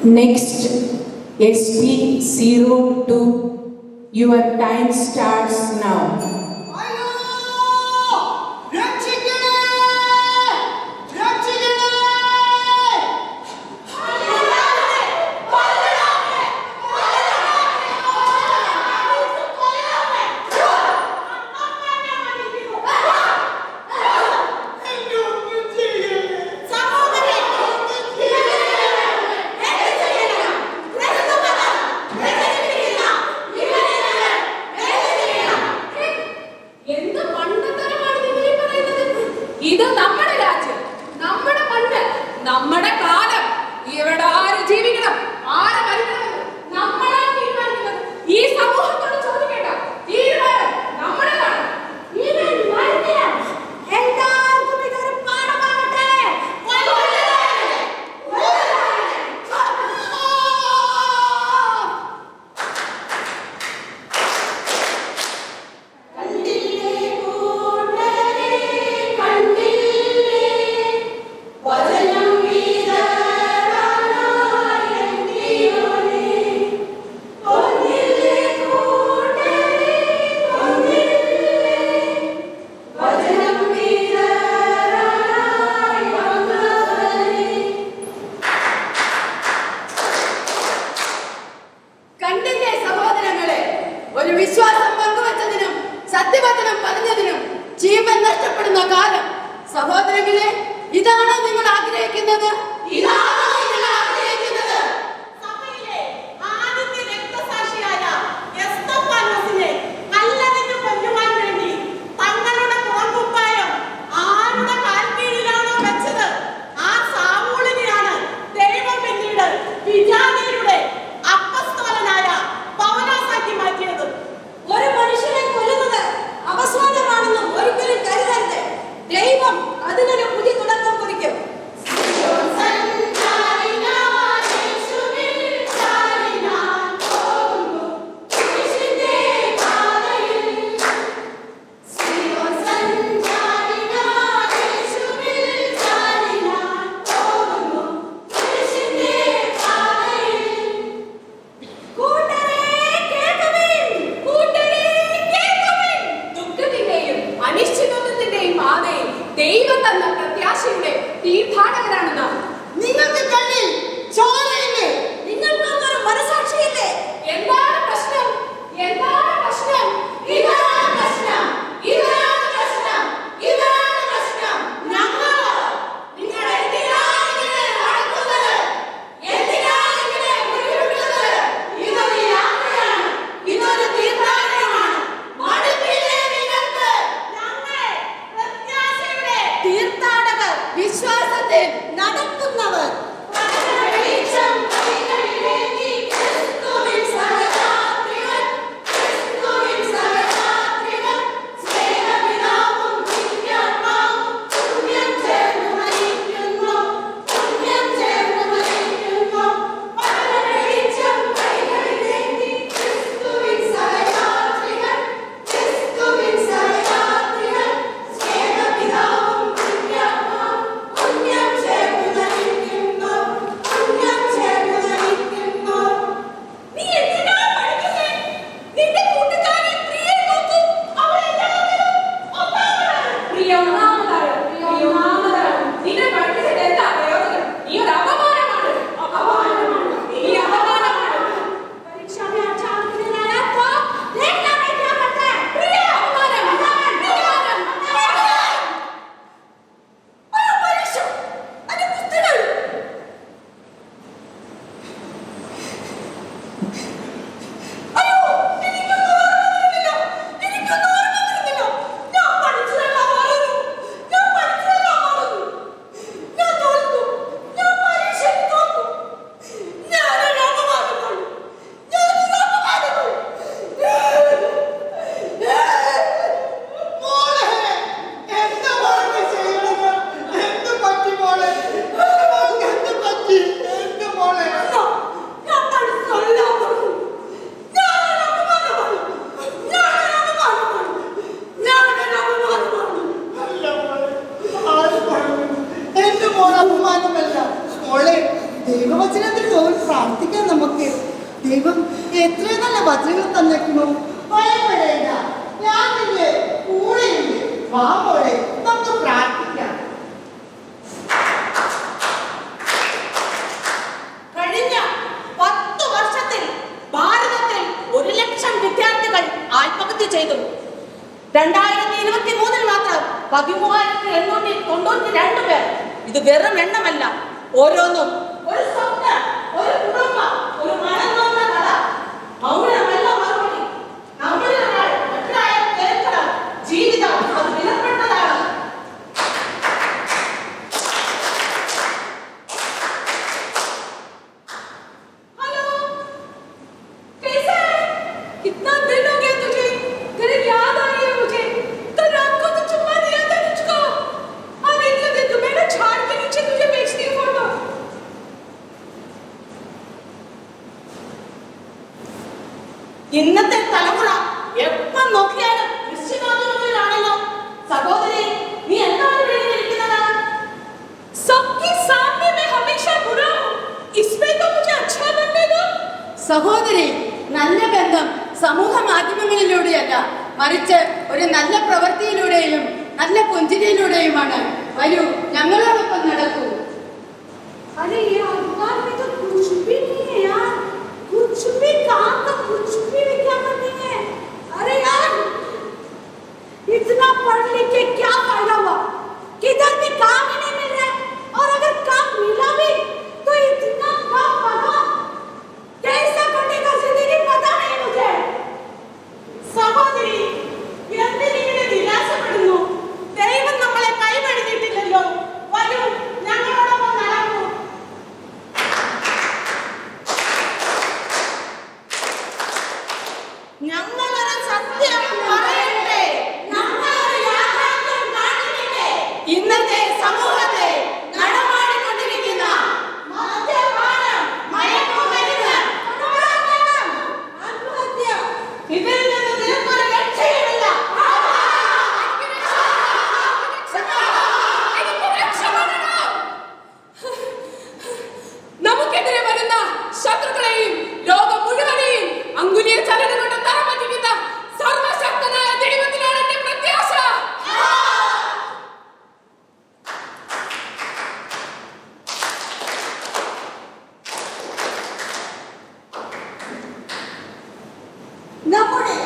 Next, SP02, your time starts now. ഇത് നമ്മുടെ രാജ്യം, നമ്മുടെ മണ്ണ്, നമ്മുടെ കാലം. ഇവിടെ ആര് ജീവിക്കണം, ആര് മരിക്കണം, നമ്മളാണ് തീരുമാനിക്കുന്നത്. ഈ സമൂഹത്തോട് ചോദിക്കേണ്ട തീരുമാനം നമ്മുടേതാണ്. എല്ലാവർക്കും ഇതൊരു പാഠമാകട്ടെ. കണ്ടില്ലേ സഹോദരങ്ങളെ, ഒരു വിശ്വാസം പങ്കുവച്ചതിനും സത്യവചനം പറഞ്ഞതിനും ജീവൻ നഷ്ടപ്പെടുന്ന കാലം. സഹോദരങ്ങളെ, ഇതാണോ നിങ്ങൾ ആഗ്രഹിക്കുന്നത്? സഭയിലെ ആദ്യത്തെ രക്തസാക്ഷിയായ എസ്തഫാനോസിനെ കല്ലെറിഞ്ഞു കൊല്ലുവാൻ വേണ്ടി തങ്ങളുടെ പുറംകുപ്പായം ആരുടെ കാൽക്കീഴിലാണോ വെച്ചത്, ആ സാവൂളിനെയാണ് ദൈവം പിന്നീട് വിജാതിയുടെ അപ്പസ്തോലനായ പൗലോസാക്കി മാറ്റിയത്. ഒരു മനുഷ്യനെ കൊല്ലുന്നത് അവസാനമാണെന്നും ഒരിക്കലും കരുതരുത്. ദൈവം അതിനൊരു പുതിയ തുടക്കം കുറിക്കും. സഞ്ചാര ദൈവം എത്ര നല്ല വചനങ്ങൾ തന്നേക്കുന്നു. ഭയപ്പെടേണ്ട, ഞാൻ നിന്റെ കൂടെയുണ്ട്. വാ മോളെ, നമുക്ക് പ്രാർത്ഥിക്കാം. കഴിഞ്ഞ 10 വർഷത്തിൽ ഭാരതത്തിൽ 1 ലക്ഷം വിദ്യാർത്ഥികൾ ആത്മഹത്യ ചെയ്തു. 2023 മാത്രം 13,892 പേർ. ഇത് വെറും എണ്ണമല്ല, ഓരോന്നും ഒരു സ്വപ്നം, ഒരു കുടുംബം, ഒരു മനം നൊന്ന കഥ. മൗനമല്ല മറുപടി. നമ്മളിൽ ഒരാൾ മറ്റൊരാളെ കേൾക്കണം. ജീവിതം അത് വിലപ്പെട്ടതാണ്. हेलो, कैसा है? कितना दिन हो गया तुझे? तेरी याद आ रही है मुझे. कल रात को तो चुम्मा दिया था मुझको. हाँ देख मैं ना झाड़ के नीचे तुझे बेचती हूँ फोटो. ഇന്നത്തെ തലമുറ എപ്പം നോക്കിയാലും ദൃശ്യമാധ്യമങ്ങളിലാണല്ലോ. സഹോദരി, നീ എന്താണ് എഴുതിയിരിക്കുന്നത്? सबके सामने मैं हमेशा बुरा हूँ. इसमें तो मुझे अच्छा बनने दो. സഹോദരി, നല്ല ബന്ധം സമൂഹ മാധ്യമങ്ങളിലൂടെയല്ല, മറിച്ച് ഒരു നല്ല പ്രവൃത്തിയിലൂടെയും നല്ല പുഞ്ചിരിയിലൂടെയുമാണ്. വരൂ, ഞങ്ങളോടൊപ്പം നടക്കൂ. अरे ये अखबार में तो कुछ भी नहीं है यार. कुछ भी काम तो कुछ भी विज्ञापन नहीं है. अरे यार, इतना पढ़ लिख के क्या फायदा हुआ? किधर भी काम ही नहीं मिल रहा है. और अगर काम मिला भी तो इतना कम पगा. कैसे कटेगा जिंदगी पता नहीं मुझे. സഹോദരി, എന്തിനിങ്ങനെ നിരാശപ്പെടുന്നു? ദൈവം നമ്മളെ കൈവഴിഞ്ഞിട്ടില്ലല്ലോ. വരൂ, ഞങ്ങളോടൊപ്പം നടക്കൂ. ഞങ്ങളൊരു സത്യം പറയട്ടെ. ഞങ്ങളൊരു യാഥാർത്ഥ്യം കാണിക്കട്ടെ. ഇന്നത്തെ സമൂഹത്തെ നടമാടിക്കൊണ്ടിരിക്കുന്ന മദ്യപാനം, മയക്കുമരുന്ന്, കൊലപാതകം, ആത്മഹത്യ, ഇതിൽ നിന്ന് നിനക്കൊരു രക്ഷയുമില്ല. നമുക്കെതിരെ വരുന്ന ശത്രുക്കളെയും ലോകം മുഴുവനെയും അങ്കുലിയ ചലനം കൊണ്ട് തറപറ്റിക്കുന്ന സർവശക്തനായ ദൈവത്തിനാണ് എന്റെ പ്രത്യാശ. നമ്മുടെ